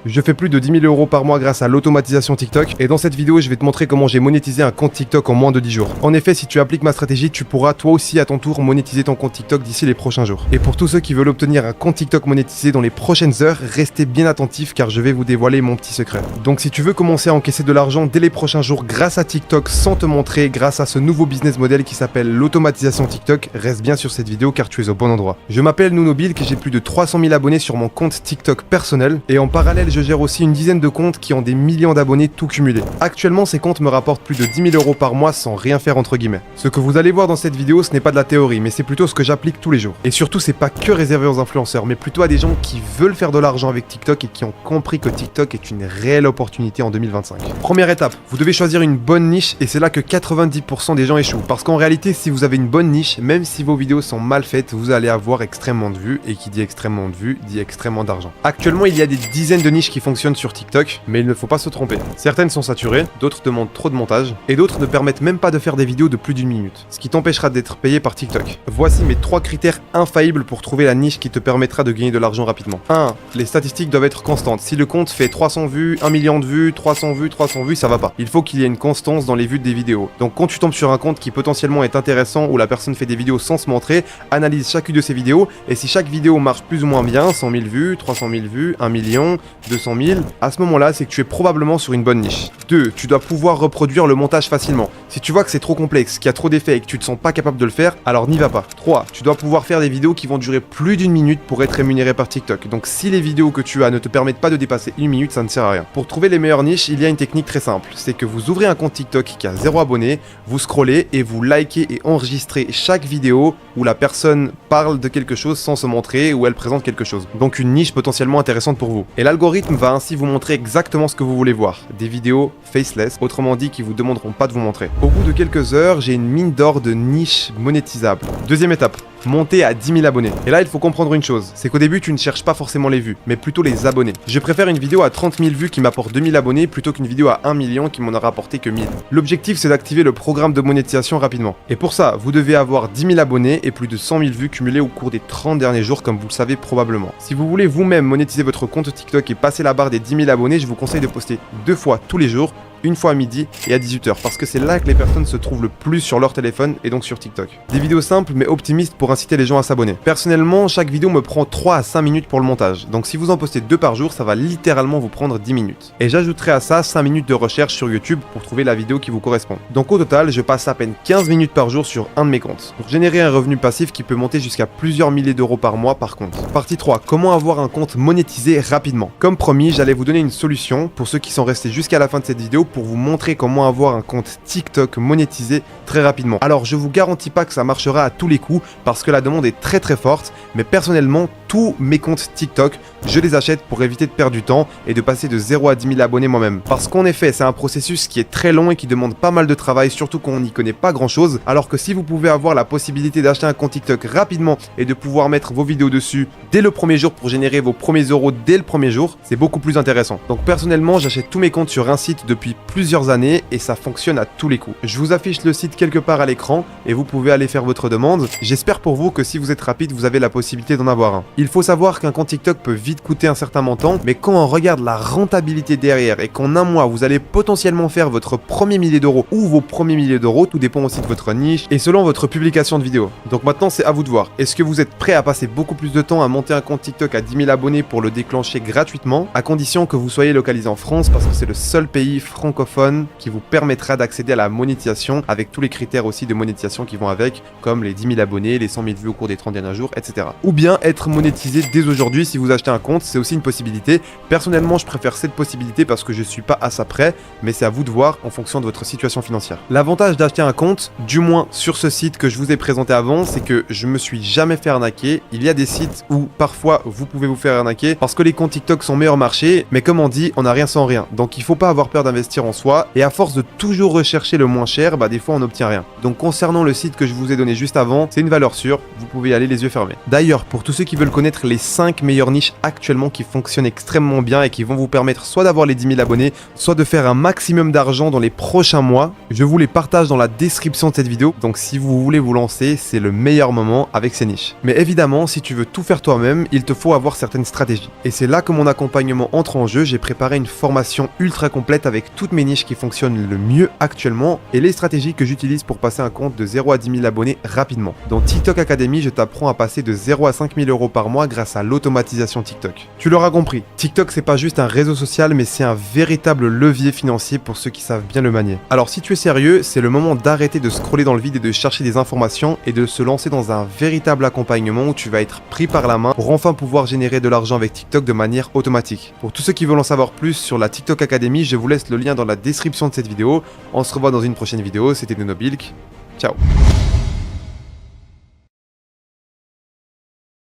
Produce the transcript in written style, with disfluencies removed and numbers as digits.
Je fais plus de 10 000 € par mois grâce à l'automatisation TikTok et dans cette vidéo je vais te montrer comment j'ai monétisé un compte TikTok en moins de 10 jours. En effet, si tu appliques ma stratégie, tu pourras toi aussi à ton tour monétiser ton compte TikTok d'ici les prochains jours. Et pour tous ceux qui veulent obtenir un compte TikTok monétisé dans les prochaines heures, restez bien attentifs car je vais vous dévoiler mon petit secret. Donc si tu veux commencer à encaisser de l'argent dès les prochains jours grâce à TikTok sans te montrer, grâce à ce nouveau business model qui s'appelle l'automatisation TikTok, reste bien sur cette vidéo car tu es au bon endroit. Je m'appelle Nounobilk et j'ai plus de 300 000 abonnés sur mon compte TikTok personnel et en parallèle je gère aussi une dizaine de comptes qui ont des millions d'abonnés tout cumulés. Actuellement ces comptes me rapportent plus de 10 000 € par mois sans rien faire entre guillemets. Ce que vous allez voir dans cette vidéo, ce n'est pas de la théorie mais c'est plutôt ce que j'applique tous les jours. Et surtout c'est pas que réservé aux influenceurs mais plutôt à des gens qui veulent faire de l'argent avec TikTok et qui ont compris que TikTok est une réelle opportunité en 2025. Première étape, vous devez choisir une bonne niche et c'est là que 90% des gens échouent. Parce qu'en réalité si vous avez une bonne niche, même si vos vidéos sont mal faites, vous allez avoir extrêmement de vues et qui dit extrêmement de vues dit extrêmement d'argent. Actuellement il y a des dizaines de niches qui fonctionnent sur TikTok mais il ne faut pas se tromper. Certaines sont saturées, d'autres demandent trop de montage et d'autres ne permettent même pas de faire des vidéos de plus d'1 minute, ce qui t'empêchera d'être payé par TikTok. Voici mes 3 critères infaillibles pour trouver la niche qui te permettra de gagner de l'argent rapidement. 1. Les statistiques doivent être constantes. Si le compte fait 300 vues, 1 million de vues, 300 vues, ça va pas. Il faut qu'il y ait une constance dans les vues des vidéos. Donc quand tu tombes sur un compte qui potentiellement est intéressant où la personne fait des vidéos sans se montrer, analyse chacune de ces vidéos et si chaque vidéo marche plus ou moins bien, 100 000 vues, 300 000 vues, 1 million, 200 000, à ce moment-là, c'est que tu es probablement sur une bonne niche. 2. Tu dois pouvoir reproduire le montage facilement. Si tu vois que c'est trop complexe, qu'il y a trop d'effets et que tu te sens pas capable de le faire, alors n'y va pas. 3. Tu dois pouvoir faire des vidéos qui vont durer plus d'1 minute pour être rémunéré par TikTok. Donc si les vidéos que tu as ne te permettent pas de dépasser 1 minute, ça ne sert à rien. Pour trouver les meilleures niches, il y a une technique très simple. C'est que vous ouvrez un compte TikTok qui a 0 abonnés, vous scrollez et vous likez et enregistrez chaque vidéo où la personne parle de quelque chose sans se montrer, où elle présente quelque chose. Donc une niche potentiellement intéressante pour vous. Et l'algorithme va ainsi vous montrer exactement ce que vous voulez voir. Des vidéos faceless, autrement dit qui vous demanderont pas de vous montrer. Au bout de quelques heures, j'ai une mine d'or de niches monétisables. Deuxième étape. Monter à 10 000 abonnés. Et là, il faut comprendre une chose, c'est qu'au début, tu ne cherches pas forcément les vues, mais plutôt les abonnés. Je préfère une vidéo à 30 000 vues qui m'apporte 2 000 abonnés plutôt qu'une vidéo à 1 million qui m'en a rapporté que 1000. L'objectif, c'est d'activer le programme de monétisation rapidement. Et pour ça, vous devez avoir 10 000 abonnés et plus de 100 000 vues cumulées au cours des 30 derniers jours, comme vous le savez probablement. Si vous voulez vous-même monétiser votre compte TikTok et passer la barre des 10 000 abonnés, je vous conseille de poster 2 fois tous les jours, une fois à midi et à 18h parce que c'est là que les personnes se trouvent le plus sur leur téléphone et donc sur TikTok. Des vidéos simples mais optimistes pour inciter les gens à s'abonner. Personnellement, chaque vidéo me prend 3 à 5 minutes pour le montage. Donc si vous en postez 2 par jour, ça va littéralement vous prendre 10 minutes. Et j'ajouterai à ça 5 minutes de recherche sur YouTube pour trouver la vidéo qui vous correspond. Donc au total, je passe à peine 15 minutes par jour sur un de mes comptes pour générer un revenu passif qui peut monter jusqu'à plusieurs milliers d'euros par mois par compte. Partie 3. Comment avoir un compte monétisé rapidement. Comme promis, j'allais vous donner une solution pour ceux qui sont restés jusqu'à la fin de cette vidéo pour vous montrer comment avoir un compte TikTok monétisé très rapidement. Alors je vous garantis pas que ça marchera à tous les coups parce que la demande est très forte, mais personnellement tous mes comptes TikTok, je les achète pour éviter de perdre du temps et de passer de 0 à 10 000 abonnés moi-même. Parce qu'en effet, c'est un processus qui est très long et qui demande pas mal de travail, surtout quand on n'y connaît pas grand-chose, alors que si vous pouvez avoir la possibilité d'acheter un compte TikTok rapidement et de pouvoir mettre vos vidéos dessus dès le premier jour pour générer vos premiers euros dès le premier jour, c'est beaucoup plus intéressant. Donc personnellement, j'achète tous mes comptes sur un site depuis plusieurs années et ça fonctionne à tous les coups. Je vous affiche le site quelque part à l'écran et vous pouvez aller faire votre demande. J'espère pour vous que si vous êtes rapide, vous avez la possibilité d'en avoir un. Il faut savoir qu'un compte TikTok peut vite coûter un certain montant, mais quand on regarde la rentabilité derrière et qu'en un mois, vous allez potentiellement faire votre premier millier d'euros ou vos premiers milliers d'euros, tout dépend aussi de votre niche et selon votre publication de vidéo. Donc maintenant, c'est à vous de voir. Est-ce que vous êtes prêt à passer beaucoup plus de temps à monter un compte TikTok à 10 000 abonnés pour le déclencher gratuitement, à condition que vous soyez localisé en France parce que c'est le seul pays francophone qui vous permettra d'accéder à la monétisation avec tous les critères aussi de monétisation qui vont avec, comme les 10 000 abonnés, les 100 000 vues au cours des 30 derniers jours, etc. Ou bien être monétisé dès aujourd'hui si vous achetez un compte, c'est aussi une possibilité. Personnellement, je préfère cette possibilité parce que je suis pas à ça près, mais c'est à vous de voir en fonction de votre situation financière. L'avantage d'acheter un compte, du moins sur ce site que je vous ai présenté avant, c'est que je me suis jamais fait arnaquer. Il y a des sites où parfois vous pouvez vous faire arnaquer parce que les comptes TikTok sont meilleurs marché, mais comme on dit, on n'a rien sans rien. Donc il faut pas avoir peur d'investir en soi et à force de toujours rechercher le moins cher, des fois on n'obtient rien. Donc concernant le site que je vous ai donné juste avant, c'est une valeur sûre, vous pouvez y aller les yeux fermés. D'ailleurs, pour tous ceux qui veulent connaître connaître les 5 meilleures niches actuellement qui fonctionnent extrêmement bien et qui vont vous permettre soit d'avoir les 10 000 abonnés, soit de faire un maximum d'argent dans les prochains mois. Je vous les partage dans la description de cette vidéo, donc si vous voulez vous lancer, c'est le meilleur moment avec ces niches. Mais évidemment, si tu veux tout faire toi-même, il te faut avoir certaines stratégies. Et c'est là que mon accompagnement entre en jeu. J'ai préparé une formation ultra complète avec toutes mes niches qui fonctionnent le mieux actuellement et les stratégies que j'utilise pour passer un compte de 0 à 10 000 abonnés rapidement. Dans TikTok Academy, je t'apprends à passer de 0 à 5 000 euros par mois grâce à l'automatisation TikTok. Tu l'auras compris, TikTok c'est pas juste un réseau social, mais c'est un véritable levier financier pour ceux qui savent bien le manier. Alors si tu es sérieux, c'est le moment d'arrêter de scroller dans le vide et de chercher des informations et de se lancer dans un véritable accompagnement où tu vas être pris par la main pour enfin pouvoir générer de l'argent avec TikTok de manière automatique. Pour tous ceux qui veulent en savoir plus sur la TikTok Academy, je vous laisse le lien dans la description de cette vidéo. On se revoit dans une prochaine vidéo, c'était Nonobilk. Ciao.